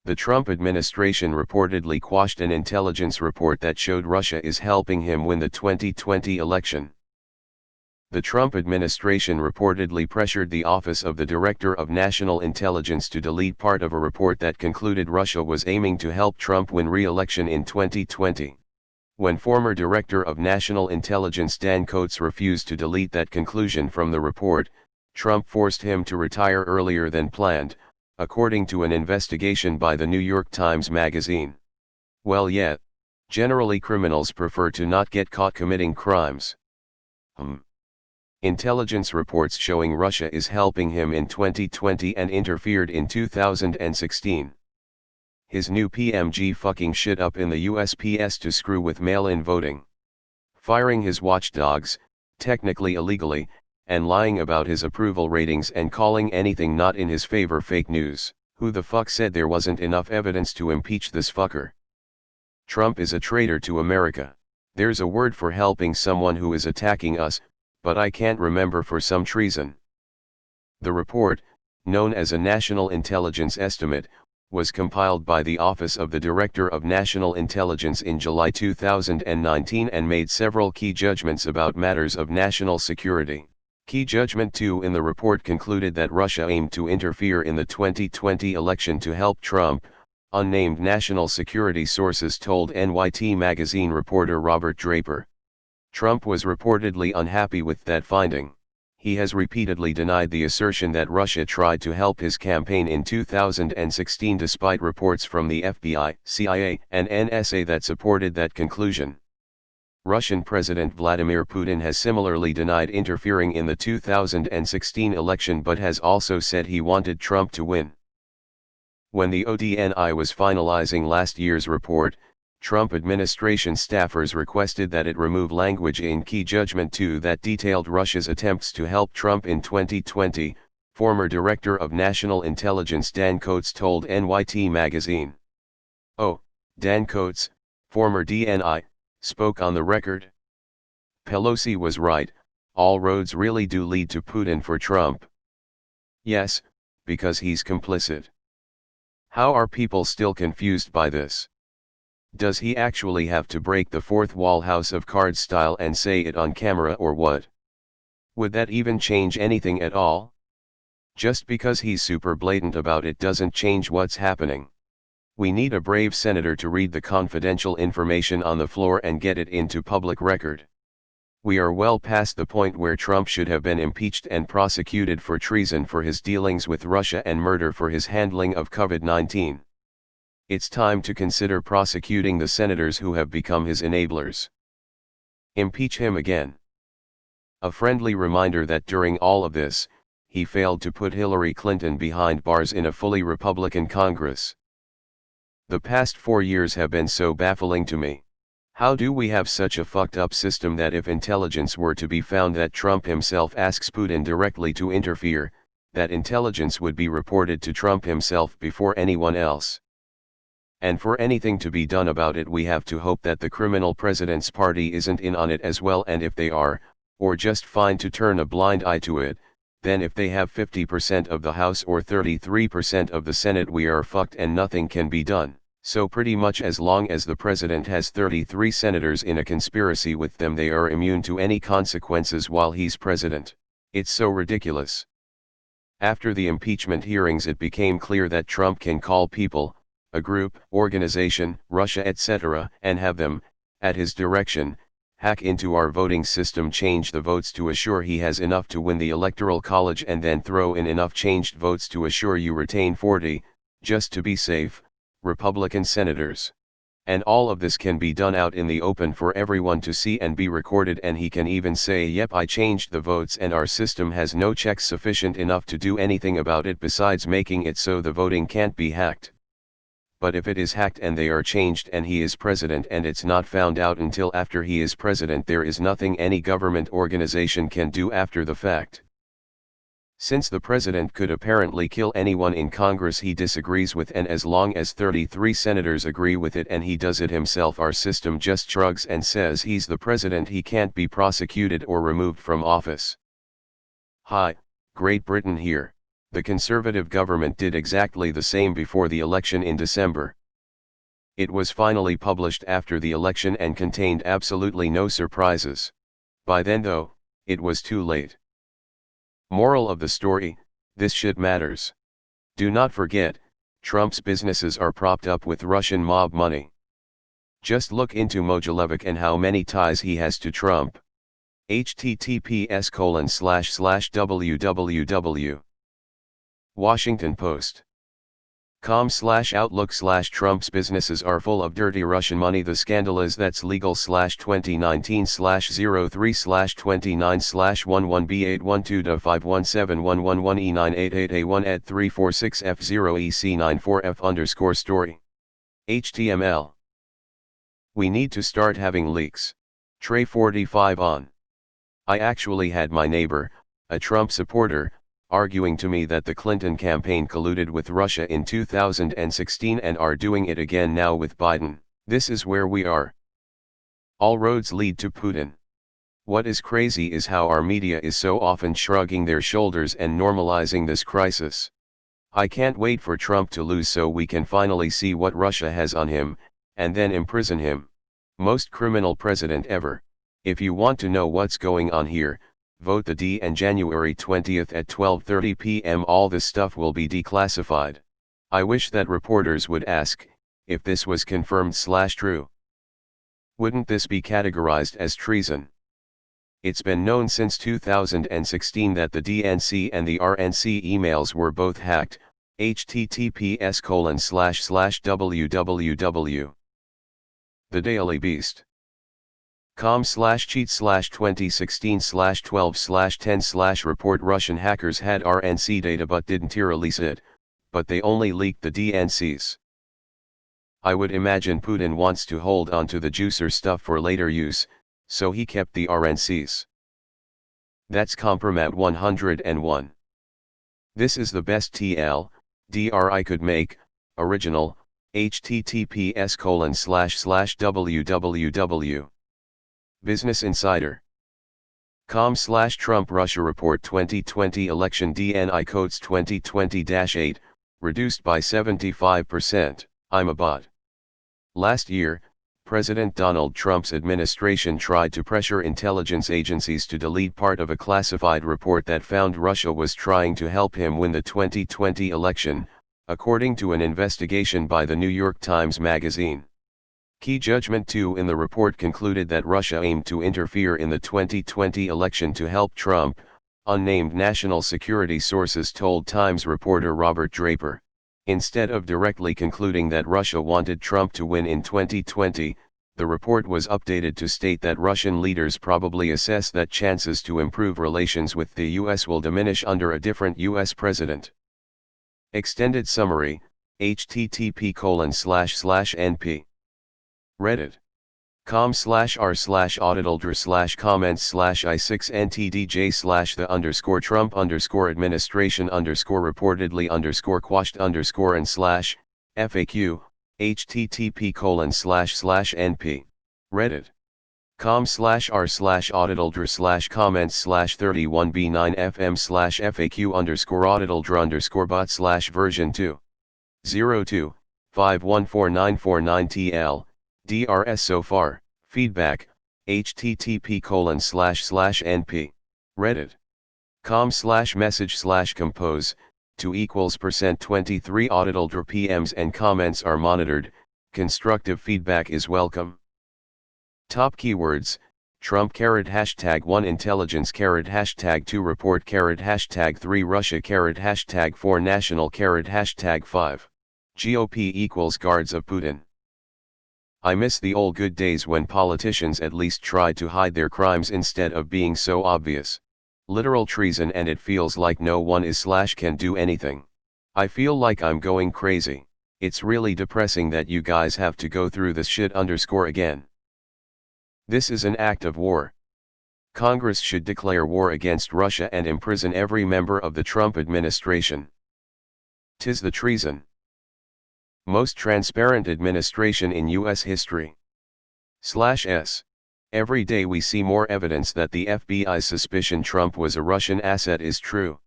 The Trump administration reportedly quashed an intelligence report that showed Russia is helping him win the 2020 election. The Trump administration reportedly pressured the Office of the Director of National Intelligence to delete part of a report that concluded Russia was aiming to help Trump win re-election in 2020. When former Director of National Intelligence Dan Coats refused to delete that conclusion from the report, Trump forced him to retire earlier than planned, according to an investigation by the New York Times Magazine. Well, yeah, generally criminals prefer to not get caught committing crimes. Intelligence reports showing Russia is helping him in 2020 and interfered in 2016. His new PMG fucking shit up in the USPS to screw with mail-in voting. Firing his watchdogs, technically illegally, and lying about his approval ratings and calling anything not in his favor fake news. Who the fuck said there wasn't enough evidence to impeach this fucker? Trump is a traitor to America. There's a word for helping someone who is attacking us, but I can't remember for some treason. The report, known as a National Intelligence Estimate, was compiled by the Office of the Director of National Intelligence in July 2019 and made several key judgments about matters of national security. Key Judgment 2 in the report concluded that Russia aimed to interfere in the 2020 election to help Trump, unnamed national security sources told NYT Magazine reporter Robert Draper. Trump was reportedly unhappy with that finding. He has repeatedly denied the assertion that Russia tried to help his campaign in 2016 despite reports from the FBI, CIA, and NSA that supported that conclusion. Russian President Vladimir Putin has similarly denied interfering in the 2016 election but has also said he wanted Trump to win. When the ODNI was finalizing last year's report, Trump administration staffers requested that it remove language in Key Judgment 2 that detailed Russia's attempts to help Trump in 2020, former Director of National Intelligence Dan Coats told NYT Magazine. Oh, Dan Coats, former DNI, spoke on the record. Pelosi was right, all roads really do lead to Putin for Trump. Yes, because he's complicit. How are people still confused by this? Does he actually have to break the fourth wall House of Cards style and say it on camera or what? Would that even change anything at all? Just because he's super blatant about it doesn't change what's happening. We need a brave senator to read the confidential information on the floor and get it into public record. We are well past the point where Trump should have been impeached and prosecuted for treason for his dealings with Russia and murder for his handling of COVID-19. It's time to consider prosecuting the senators who have become his enablers. Impeach him again. A friendly reminder that during all of this, he failed to put Hillary Clinton behind bars in a fully Republican Congress. The past 4 years have been so baffling to me. How do we have such a fucked up system that if intelligence were to be found that Trump himself asks Putin directly to interfere, that intelligence would be reported to Trump himself before anyone else? And for anything to be done about it, we have to hope that the criminal president's party isn't in on it as well, and if they are, or just fine to turn a blind eye to it, then if they have 50% of the House or 33% of the Senate, we are fucked and nothing can be done. So pretty much as long as the president has 33 senators in a conspiracy with them, they are immune to any consequences while he's president. It's so ridiculous. After the impeachment hearings, it became clear that Trump can call people, a group, organization, Russia, etc., and have them, at his direction, hack into our voting system, change the votes to assure he has enough to win the Electoral College, and then throw in enough changed votes to assure you retain 40, just to be safe, Republican senators. And all of this can be done out in the open for everyone to see and be recorded, and he can even say, yep, I changed the votes, and our system has no checks sufficient enough to do anything about it besides making it so the voting can't be hacked. But if it is hacked and they are changed and he is president and it's not found out until after he is president, there is nothing any government organization can do after the fact. Since the president could apparently kill anyone in Congress he disagrees with, and as long as 33 senators agree with it and he does it himself, our system just shrugs and says he's the president, he can't be prosecuted or removed from office. Hi, Great Britain here. The conservative government did exactly the same before the election in December. It was finally published after the election and contained absolutely no surprises. By then though, it was too late. Moral of the story, this shit matters. Do not forget, Trump's businesses are propped up with Russian mob money. Just look into Mogilevich and how many ties he has to Trump. https://www. Washington Post. com/outlook/Trump's businesses are full of dirty Russian money. The scandal is that's legal/29/036/29/11B812-5171111E988A1@346F0EC94F_story. HTML. We need to start having leaks. Tray 45 on. I actually had my neighbor, a Trump supporter, arguing to me that the Clinton campaign colluded with Russia in 2016 and are doing it again now with Biden. This is where we are. All roads lead to Putin. What is crazy is how our media is so often shrugging their shoulders and normalizing this crisis. I can't wait for Trump to lose so we can finally see what Russia has on him, and then imprison him. Most criminal president ever. If you want to know what's going on here, vote the D and January 20th at 12:30 p.m. all this stuff will be declassified. I wish that reporters would ask, if this was confirmed/true. Wouldn't this be categorized as treason? It's been known since 2016 that the DNC and the RNC emails were both hacked. https://www. The Daily Beast. com/cheat/2016/12/10/report Russian hackers had RNC data but didn't release it, but they only leaked the DNCs. I would imagine Putin wants to hold on to the juicer stuff for later use, so he kept the RNCs. That's Compromat 101. This is the best TLDR I could make, original, https://www. Business Insider. com/Trump Russia Report 2020 Election DNI Codes 2020-8, reduced by 75%, I'm a bot. Last year, President Donald Trump's administration tried to pressure intelligence agencies to delete part of a classified report that found Russia was trying to help him win the 2020 election, according to an investigation by the New York Times Magazine. Key Judgment 2 in the report concluded that Russia aimed to interfere in the 2020 election to help Trump, unnamed national security sources told Times reporter Robert Draper. Instead of directly concluding that Russia wanted Trump to win in 2020, the report was updated to state that Russian leaders probably assess that chances to improve relations with the US will diminish under a different US president. Extended summary, http://np. Reddit. com/r/auditldr/comments/i6ntdj/the_reportedly_quashed_and/FAQ, http://np. Reddit. com/r/auditldr/comments/31b9fm/FAQ_auditldr_bot/version 2. 02-514949TL. DRS so far, feedback, http://np. Reddit. com/message/compose, 2=%23 auditldr PMs and comments are monitored, constructive feedback is welcome. Top keywords, Trump #1 intelligence #2 report #3 Russia #4 national #5 GOP equals guards of Putin. I miss the old good days when politicians at least tried to hide their crimes instead of being so obvious. Literal treason, and it feels like no one is/can do anything. I feel like I'm going crazy. It's really depressing that you guys have to go through this shit again. This is an act of war. Congress should declare war against Russia and imprison every member of the Trump administration. 'Tis the treason. Most transparent administration in U.S. history. /S. Every day we see more evidence that the FBI's suspicion Trump was a Russian asset is true.